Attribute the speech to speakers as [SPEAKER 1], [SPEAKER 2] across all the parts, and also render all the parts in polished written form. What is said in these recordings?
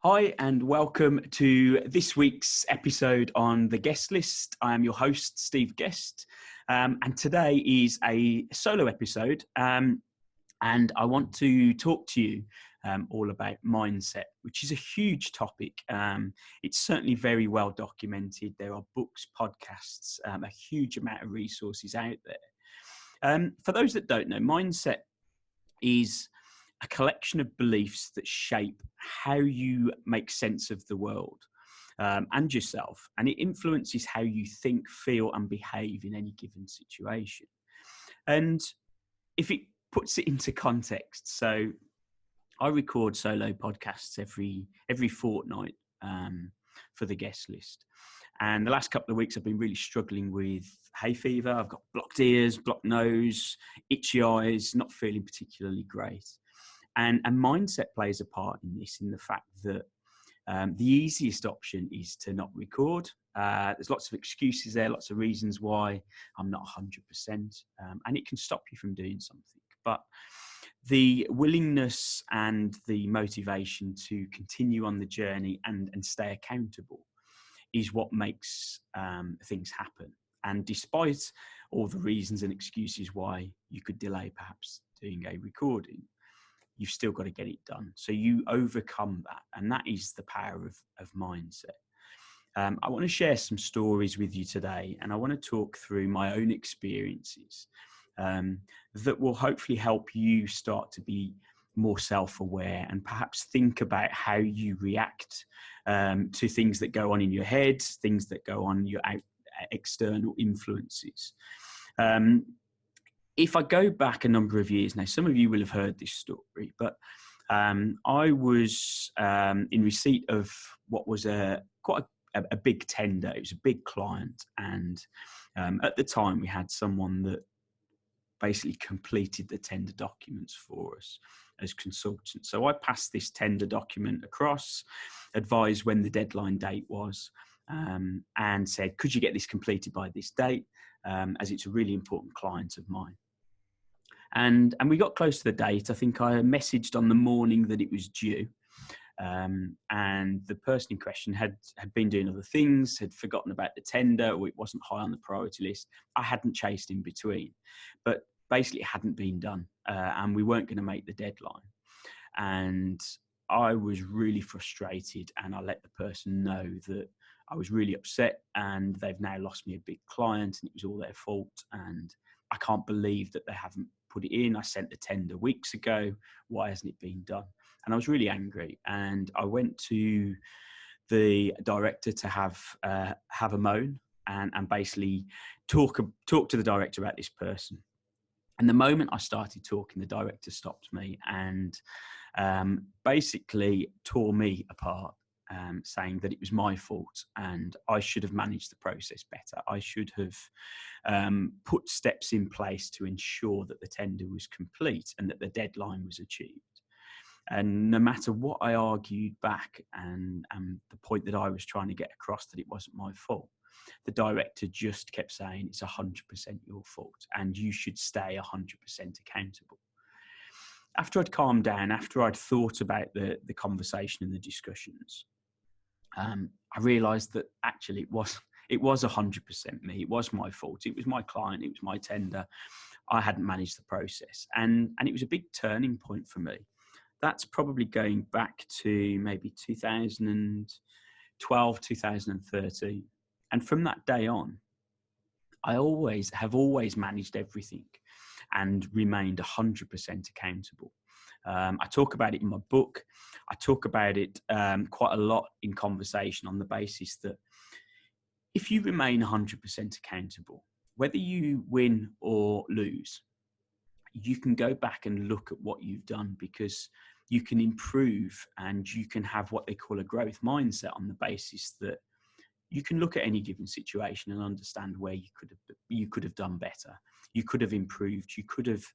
[SPEAKER 1] Hi and welcome to this week's episode on the guest list. I am your host, Steve Guest, and today is a solo episode, and I want to talk to you all about mindset, which is a huge topic. It's certainly very well documented. There are books, podcasts, a huge amount of resources out there. For those that don't know, mindset is a collection of beliefs that shape how you make sense of the world and yourself, and it influences how you think, feel, and behave in any given situation. And if it puts it into context, so I record solo podcasts every fortnight for the guest list. And the last couple of weeks, I've been really struggling with hay fever. I've got blocked ears, blocked nose, itchy eyes, not feeling particularly great. And mindset plays a part in this, in the fact that the easiest option is to not record. There's lots of excuses there, lots of reasons why I'm not 100%, and it can stop you from doing something. But the willingness and the motivation to continue on the journey and stay accountable is what makes things happen. And despite all the reasons and excuses why you could delay perhaps doing a recording, you've still got to get it done. So you overcome that. And that is the power of mindset. I want to share some stories with you today, and I want to talk through my own experiences that will hopefully help you start to be more self-aware and perhaps think about how you react to things that go on in your head, things that go on your external influences. If I go back a number of years now, some of you will have heard this story, but I was in receipt of what was quite a big tender. It was a big client, and at the time we had someone that basically completed the tender documents for us as consultants. So I passed this tender document across, advised when the deadline date was, and said, could you get this completed by this date, as it's a really important client of mine. And we got close to the date. I think I messaged on the morning that it was due. And the person in question had been doing other things, had forgotten about the tender, or it wasn't high on the priority list. I hadn't chased in between, but basically it hadn't been done, and we weren't going to make the deadline. And I was really frustrated, and I let the person know that I was really upset, and they've now lost me a big client, and it was all their fault, and I can't believe that they haven't put it in. I sent the tender weeks ago. Why hasn't it been done? And I was really angry, and I went to the director to have a moan and basically talk to the director about this person. And the moment I started talking, the director stopped me and basically tore me apart, saying that it was my fault and I should have managed the process better. I should have put steps in place to ensure that the tender was complete and that the deadline was achieved. And no matter what I argued back and the point that I was trying to get across, that it wasn't my fault, the director just kept saying it's 100% your fault and you should stay 100% accountable. After I'd calmed down, after I'd thought about the conversation and the discussions, I realised that actually it was 100% me. It was my fault. It was my client. It was my tender. I hadn't managed the process, and it was a big turning point for me. That's probably going back to maybe 2012, 2013, and from that day on, I have always managed everything and remained 100% accountable. I talk about it in my book. I talk about it quite a lot in conversation, on the basis that if you remain 100% accountable, whether you win or lose, you can go back and look at what you've done, because you can improve and you can have what they call a growth mindset, on the basis that you can look at any given situation and understand where you could have done better. You could have improved. You could have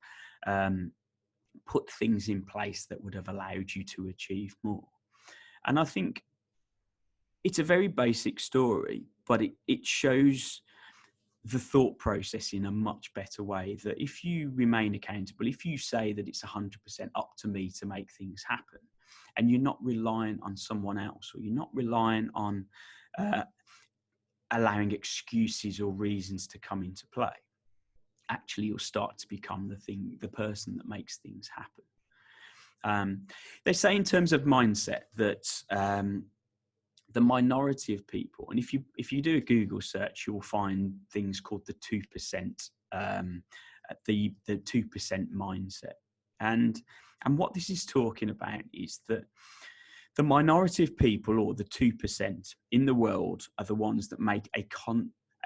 [SPEAKER 1] put things in place that would have allowed you to achieve more. And I think it's a very basic story, but it shows the thought process in a much better way, that if you remain accountable, if you say that it's 100% up to me to make things happen, and you're not relying on someone else, or you're not relying on allowing excuses or reasons to come into play, actually you'll start to become the person that makes things happen. They say in terms of mindset that the minority of people, and if you do a Google search, you'll find things called the 2%, the 2% mindset. And what this is talking about is that the minority of people, or the 2% in the world, are the ones that make a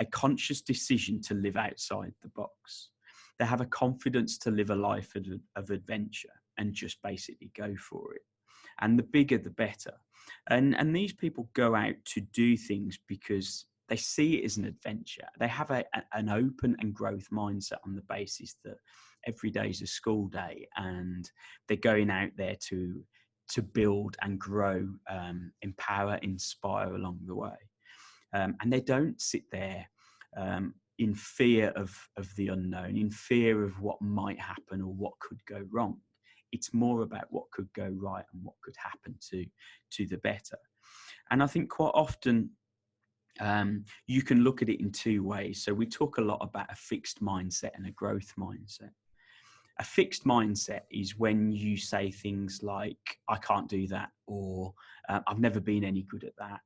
[SPEAKER 1] conscious decision to live outside the box. They have a confidence to live a life of adventure and just basically go for it. And the bigger, the better. And these people go out to do things because they see it as an adventure. They have an open and growth mindset on the basis that every day is a school day, and they're going out there to build and grow, empower, inspire along the way. And they don't sit there in fear of the unknown, in fear of what might happen or what could go wrong. It's more about what could go right and what could happen to the better. And I think quite often you can look at it in two ways. So we talk a lot about a fixed mindset and a growth mindset. A fixed mindset is when you say things like, I can't do that, or I've never been any good at that.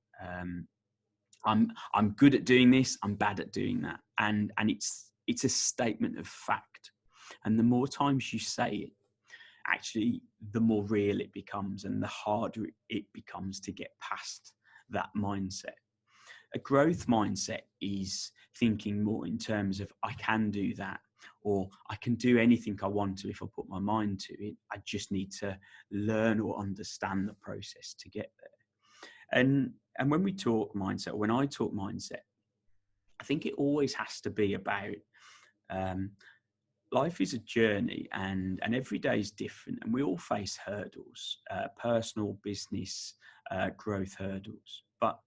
[SPEAKER 1] I'm good at doing this, I'm bad at doing that. And it's a statement of fact. And the more times you say it, actually, the more real it becomes, and the harder it becomes to get past that mindset. A growth mindset is thinking more in terms of, I can do that, or I can do anything I want to if I put my mind to it. I just need to learn or understand the process to get there. And when we talk mindset, when I talk mindset, I think it always has to be about life is a journey, and every day is different, and we all face hurdles, personal, business, growth hurdles. But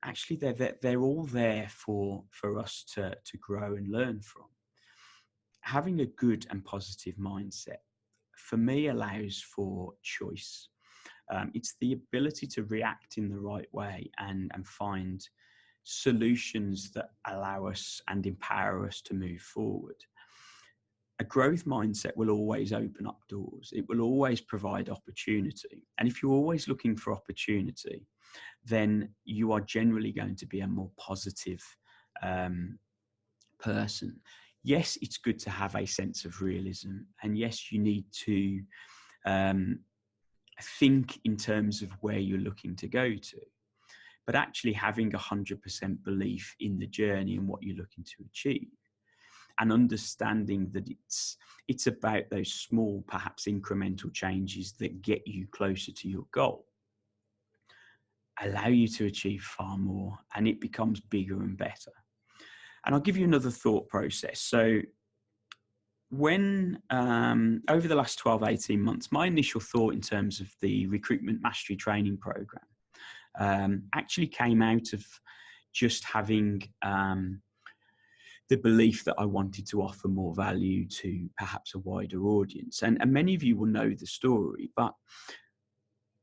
[SPEAKER 1] actually, they're all there for us to grow and learn from. Having a good and positive mindset, for me, allows for choice. It's the ability to react in the right way and find solutions that allow us and empower us to move forward. A growth mindset will always open up doors. It will always provide opportunity. And if you're always looking for opportunity, then you are generally going to be a more positive person. Yes, it's good to have a sense of realism. And yes, you need to think in terms of where you're looking to go to. But actually having 100% belief in the journey and what you're looking to achieve, and understanding that it's about those small, perhaps incremental changes that get you closer to your goal, allow you to achieve far more, and it becomes bigger and better. And I'll give you another thought process. So when over the last 12, 18 months, my initial thought in terms of the recruitment mastery training program actually came out of just having the belief that I wanted to offer more value to perhaps a wider audience. And many of you will know the story, but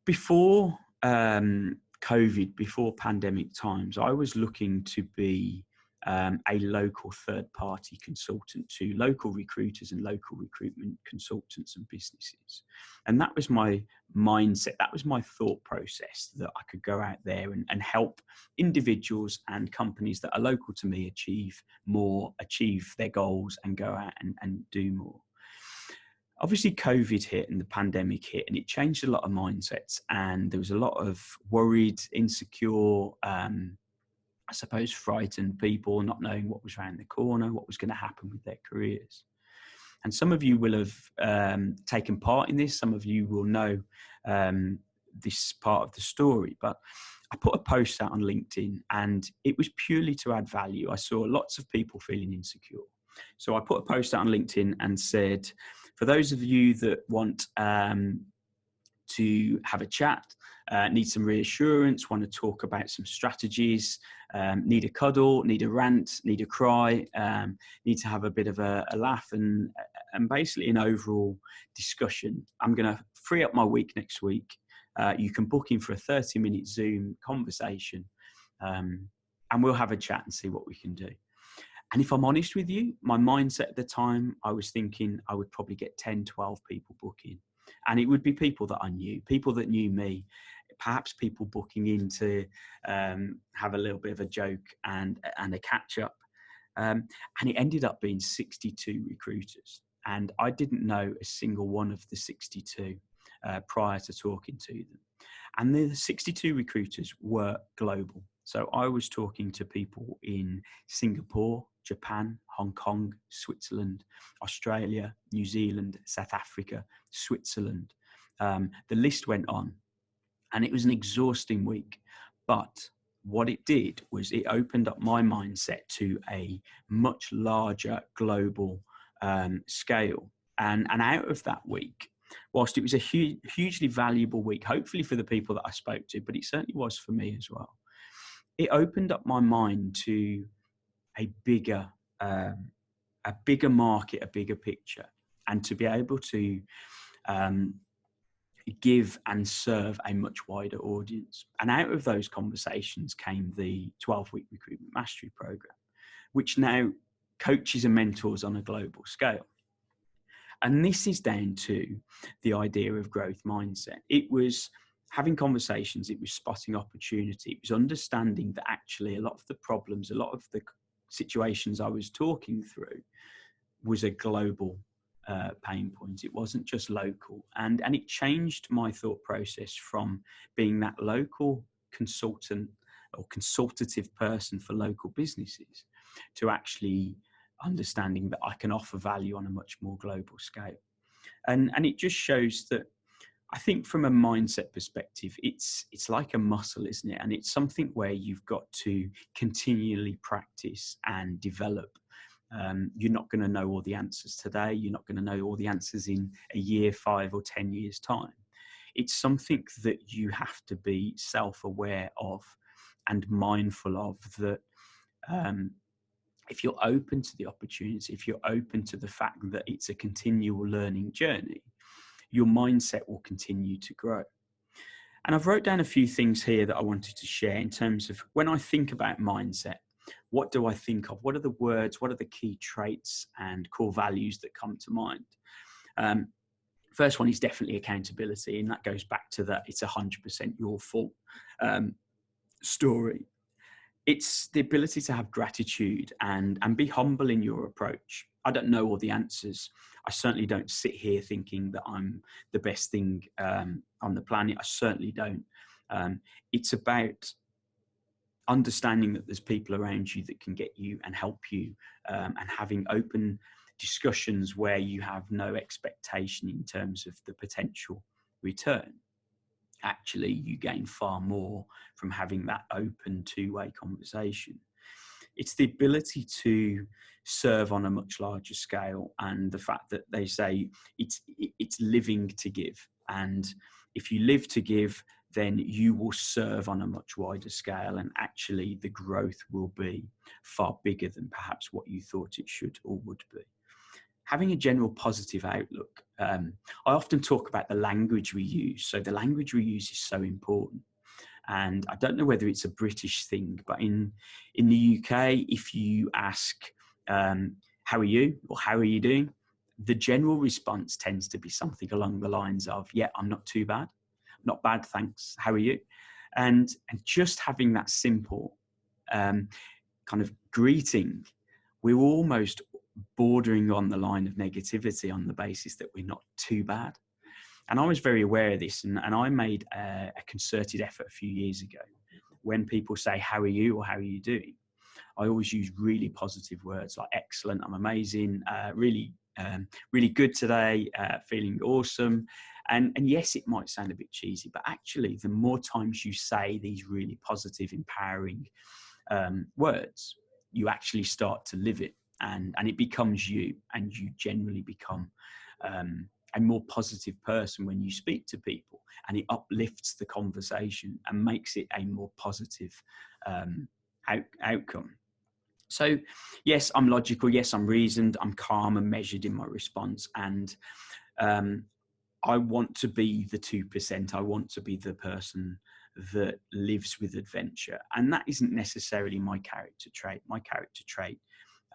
[SPEAKER 1] before COVID, before pandemic times, I was looking to be a local third-party consultant to local recruiters and local recruitment consultants and businesses. And that was my mindset. That was my thought process, that I could go out there and help individuals and companies that are local to me achieve more, achieve their goals, and go out and do more. Obviously, COVID hit and the pandemic hit, and it changed a lot of mindsets. And there was a lot of worried, insecure, I suppose, frightened people, not knowing what was around the corner, what was going to happen with their careers. And some of you will have taken part in this. Some of you will know this part of the story. But I put a post out on LinkedIn, and it was purely to add value. I saw lots of people feeling insecure. So I put a post out on LinkedIn and said, for those of you that want to have a chat, need some reassurance, want to talk about some strategies, need a cuddle, need a rant, need a cry, need to have a bit of a laugh, and basically an overall discussion. I'm going to free up my week next week You can book in for a 30-minute Zoom conversation, and we'll have a chat and see what we can do. And if I'm honest with you, my mindset at the time, I was thinking I would probably get 10, 12 people booking. And it would be people that I knew, people that knew me, perhaps people booking in to have a little bit of a joke and a catch up. And it ended up being 62 recruiters. And I didn't know a single one of the 62 prior to talking to them. And the 62 recruiters were global. So I was talking to people in Singapore, Japan, Hong Kong, Switzerland, Australia, New Zealand, South Africa, Switzerland. The list went on, and it was an exhausting week. But what it did was it opened up my mindset to a much larger global scale. And out of that week, whilst it was a hugely valuable week, hopefully for the people that I spoke to, but it certainly was for me as well, it opened up my mind to a bigger market, a bigger picture, and to be able to give and serve a much wider audience. And out of those conversations came the 12-week recruitment mastery program, which now coaches and mentors on a global scale. And this is down to the idea of growth mindset. It was having conversations, it was spotting opportunity, it was understanding that actually a lot of the problems, a lot of the situations I was talking through was a global pain point. It wasn't just local. And it changed my thought process from being that local consultant or consultative person for local businesses to actually understanding that I can offer value on a much more global scale. And it just shows that I think from a mindset perspective, it's like a muscle, isn't it? And it's something where you've got to continually practice and develop. You're not going to know all the answers today. You're not going to know all the answers in a year, 5 or 10 years' time. It's something that you have to be self-aware of and mindful of, that if you're open to the opportunity, if you're open to the fact that it's a continual learning journey, your mindset will continue to grow. And I've wrote down a few things here that I wanted to share in terms of when I think about mindset, what do I think of? What are the words? What are the key traits and core values that come to mind? First one is definitely accountability. And that goes back to that it's 100% your fault story. It's the ability to have gratitude and be humble in your approach. I don't know all the answers. I certainly don't sit here thinking that I'm the best thing on the planet. I certainly don't. It's about understanding that there's people around you that can get you and help you, and having open discussions where you have no expectation in terms of the potential return. Actually, you gain far more from having that open two-way conversation. It's the ability to serve on a much larger scale, and the fact that they say it's living to give. And if you live to give, then you will serve on a much wider scale, and actually the growth will be far bigger than perhaps what you thought it should or would be. Having a general positive outlook. I often talk about the language we use. So the language we use is so important. And I don't know whether it's a British thing, but in the UK, if you ask, how are you? Or how are you doing? The general response tends to be something along the lines of, yeah, I'm not too bad. Not bad, thanks. How are you? And just having that simple kind of greeting, we're almost bordering on the line of negativity on the basis that we're not too bad. And I was very aware of this, and I made a concerted effort a few years ago. When people say, how are you, or how are you doing? I always use really positive words like excellent, I'm amazing, really good today, feeling awesome. And yes, it might sound a bit cheesy, but actually the more times you say these really positive, empowering words, you actually start to live it, and it becomes you, and you generally become a more positive person when you speak to people, and it uplifts the conversation and makes it a more positive outcome. So yes, I'm logical. Yes, I'm reasoned. I'm calm and measured in my response. And I want to be the 2%. I want to be the person that lives with adventure. And that isn't necessarily my character trait. My character trait,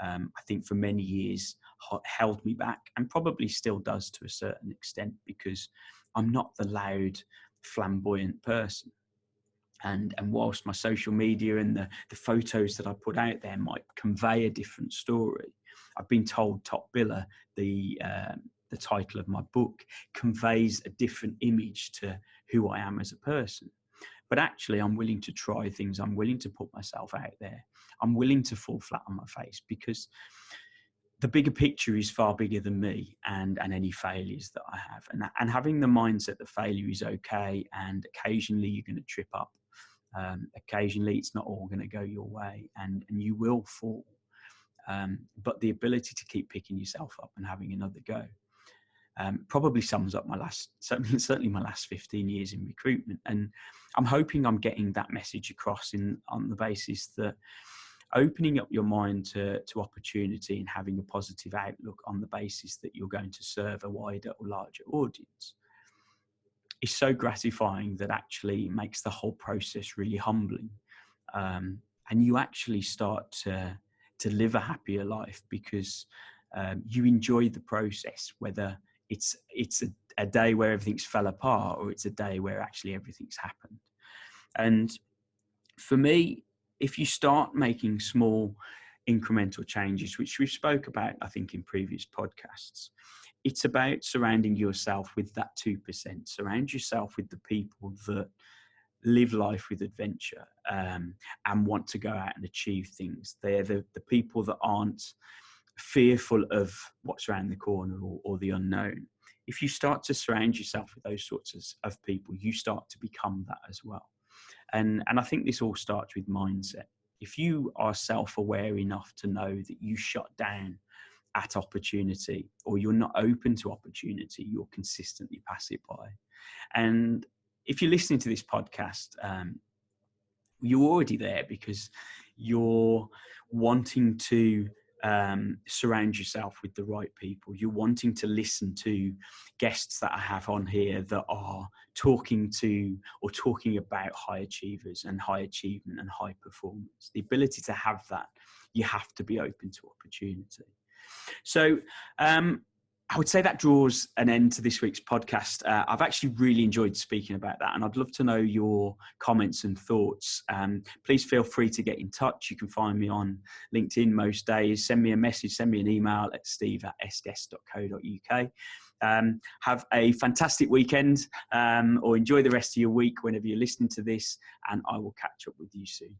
[SPEAKER 1] I think for many years held me back, and probably still does to a certain extent, because I'm not the loud, flamboyant person. And whilst my social media and the photos that I put out there might convey a different story, I've been told Top Biller, the title of my book, conveys a different image to who I am as a person. But actually, I'm willing to try things. I'm willing to put myself out there. I'm willing to fall flat on my face, because the bigger picture is far bigger than me and any failures that I have. And having the mindset that failure is okay, and occasionally you're going to trip up. Occasionally it's not all going to go your way, and you will fall. But the ability to keep picking yourself up and having another go probably sums up certainly my last 15 years in recruitment. And I'm hoping I'm getting that message across on the basis that opening up your mind to opportunity and having a positive outlook on the basis that you're going to serve a wider or larger audience is so gratifying that actually makes the whole process really humbling. And you actually start to live a happier life, because you enjoy the process, whether it's a day where everything's fell apart, or it's a day where actually everything's happened. And for me, if you start making small incremental changes, which we've spoke about, I think, in previous podcasts, it's about surrounding yourself with that 2%. Surround yourself with the people that live life with adventure and want to go out and achieve things. They're the people that aren't fearful of what's around the corner or the unknown. If you start to surround yourself with those sorts of people, you start to become that as well. And I think this all starts with mindset. If you are self-aware enough to know that you shut down at opportunity, or you're not open to opportunity, you'll consistently pass it by. And if you're listening to this podcast, you're already there, because you're wanting to surround yourself with the right people. You're wanting to listen to guests that I have on here that are talking about high achievers and high achievement and high performance. The ability to have that, you have to be open to opportunity. So I would say that draws an end to this week's podcast. I've actually really enjoyed speaking about that, and I'd love to know your comments and thoughts. Please feel free to get in touch. You can find me on LinkedIn most days. Send me a message, send me an email at steve@sguest.co.uk. Have a fantastic weekend, or enjoy the rest of your week whenever you're listening to this, and I will catch up with you soon.